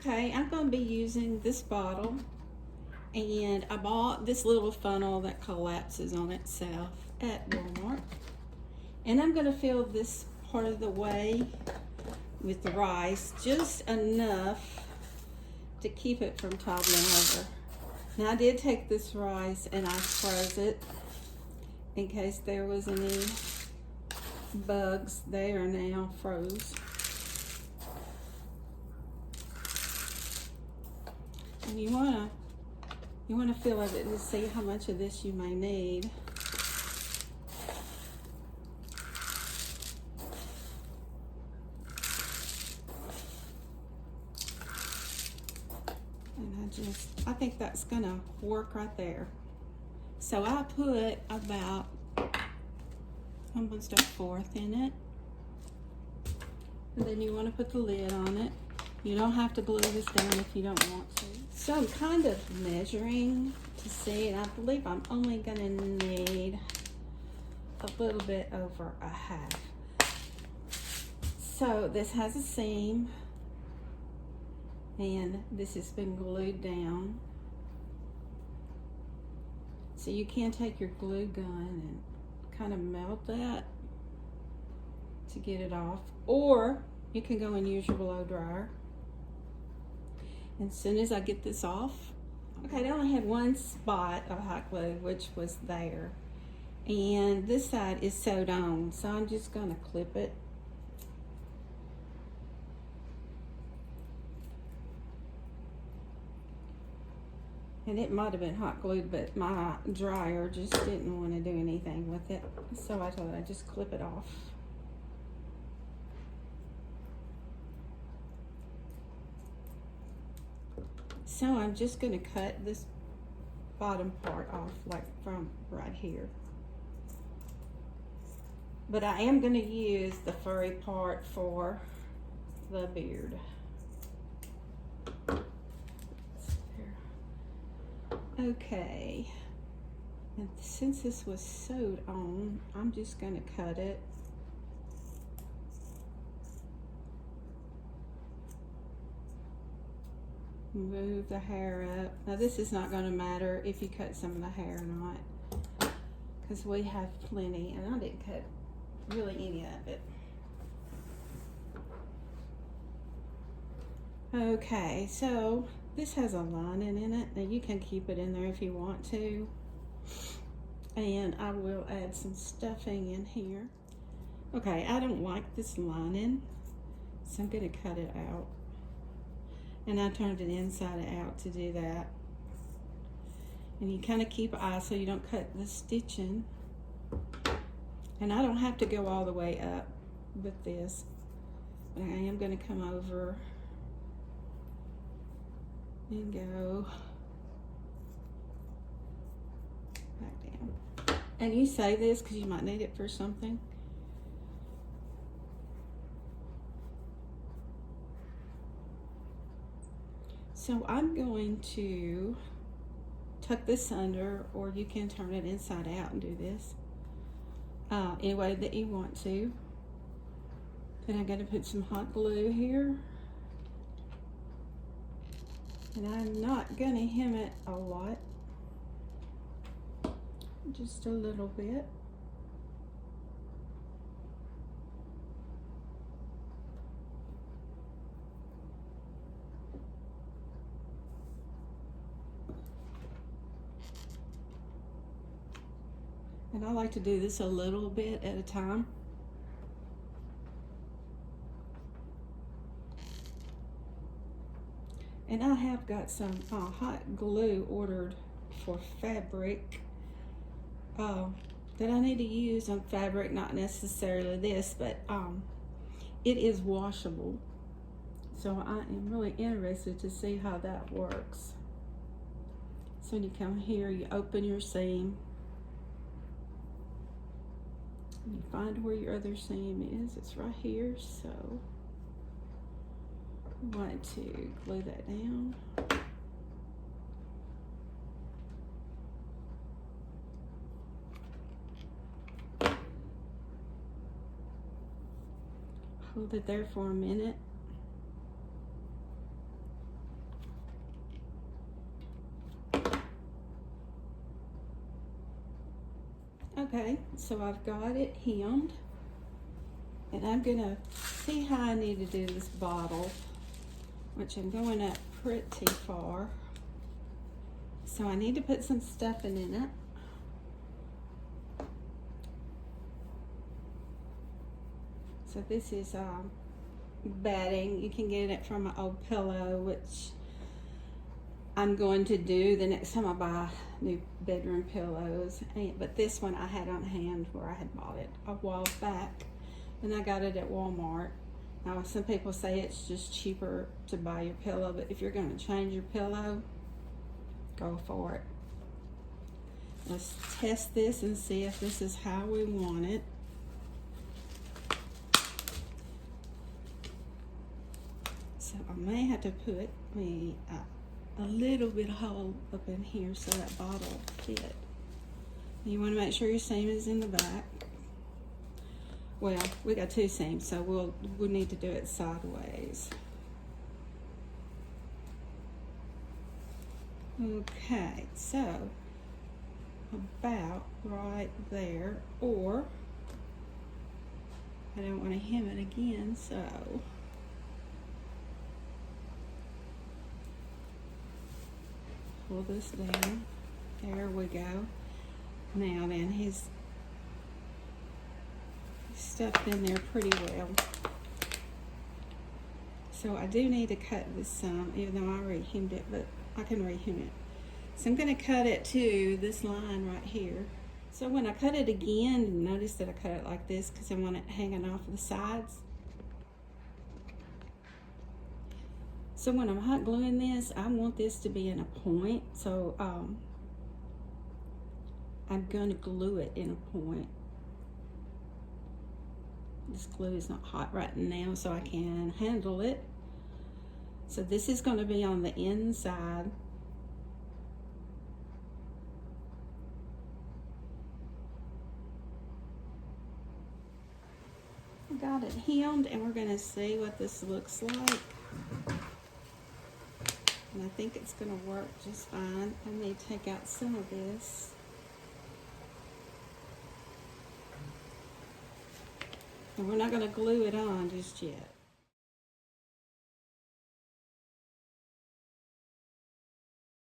Okay, I'm going to be using this bottle, and I bought this little funnel that collapses on itself at Walmart. And I'm going to fill this part of the way with the rice, just enough to keep it from toppling over. Now I did take this rice and I froze it in case there was any bugs. They are now froze. And you wanna feel it to see how much of this you may need. And I think that's gonna work right there. So I put about almost a fourth in it. And then you wanna put the lid on it. You don't have to glue this down if you don't want to. So I'm kind of measuring to see, and I believe I'm only gonna need a little bit over a half. So this has a seam, and this has been glued down. So you can take your glue gun and kind of melt that to get it off, or you can go and use your blow dryer. And as soon as I get this off, okay, I only had one spot of hot glue, which was there. And this side is sewed on, so I'm just gonna clip it. And it might have been hot glued, but my dryer just didn't want to do anything with it. So I thought I'd just clip it off. So I'm just going to cut this bottom part off, like from right here. But I am going to use the furry part for the beard. Okay, and since this was sewed on, I'm just going to cut it. Move the hair up. Now this is not going to matter if you cut some of the hair or not, because we have plenty, and I didn't cut really any of it. Okay, so this has a lining in it. Now you can keep it in there if you want to. And I will add some stuffing in here. Okay, I don't like this lining, so I'm going to cut it out. And I turned it inside out to do that. And you kind of keep an eye so you don't cut the stitching. And I don't have to go all the way up with this, but I am going to come over and go back down. And you save this because you might need it for something. So I'm going to tuck this under, or you can turn it inside out and do this any way that you want to. Then I'm going to put some hot glue here. And I'm not going to hem it a lot, just a little bit. And I like to do this a little bit at a time. And I have got some hot glue ordered for fabric that I need to use on fabric, not necessarily this, but it is washable. So I am really interested to see how that works. So when you come here, you open your seam. And you find where your other seam is. It's right here, so I want to glue that down. Hold it there for a minute. Okay, so I've got it hemmed, and I'm gonna see how I need to do this bottle, which I'm going up pretty far. So I need to put some stuffing in it. So this is bedding. You can get it from an old pillow, which I'm going to do the next time I buy new bedroom pillows. But this one I had on hand where I had bought it a while back, and I got it at Walmart. Now some people say it's just cheaper to buy your pillow, but if you're going to change your pillow, go for it. Let's test this and see if this is how we want it. So I may have to put me a little bit of hole up in here so that bottle will fit. You want to make sure your seam is in the back. Well, we got two seams, so we'll need to do it sideways. Okay, so about right there, or I don't want to hem it again, so pull this down. There we go. Now then, he's stuffed in there pretty well. So I do need to cut this some, even though I already hemmed it, but I can rehem it. So I'm going to cut it to this line right here. So when I cut it again, notice that I cut it like this because I want it hanging off the sides. So when I'm hot gluing this, I want this to be in a point. So I'm going to glue it in a point. This glue is not hot right now, so I can handle it. So this is going to be on the inside. Got it hemmed, and we're going to see what this looks like. And I think it's going to work just fine. I need to take out some of this. And we're not going to glue it on just yet.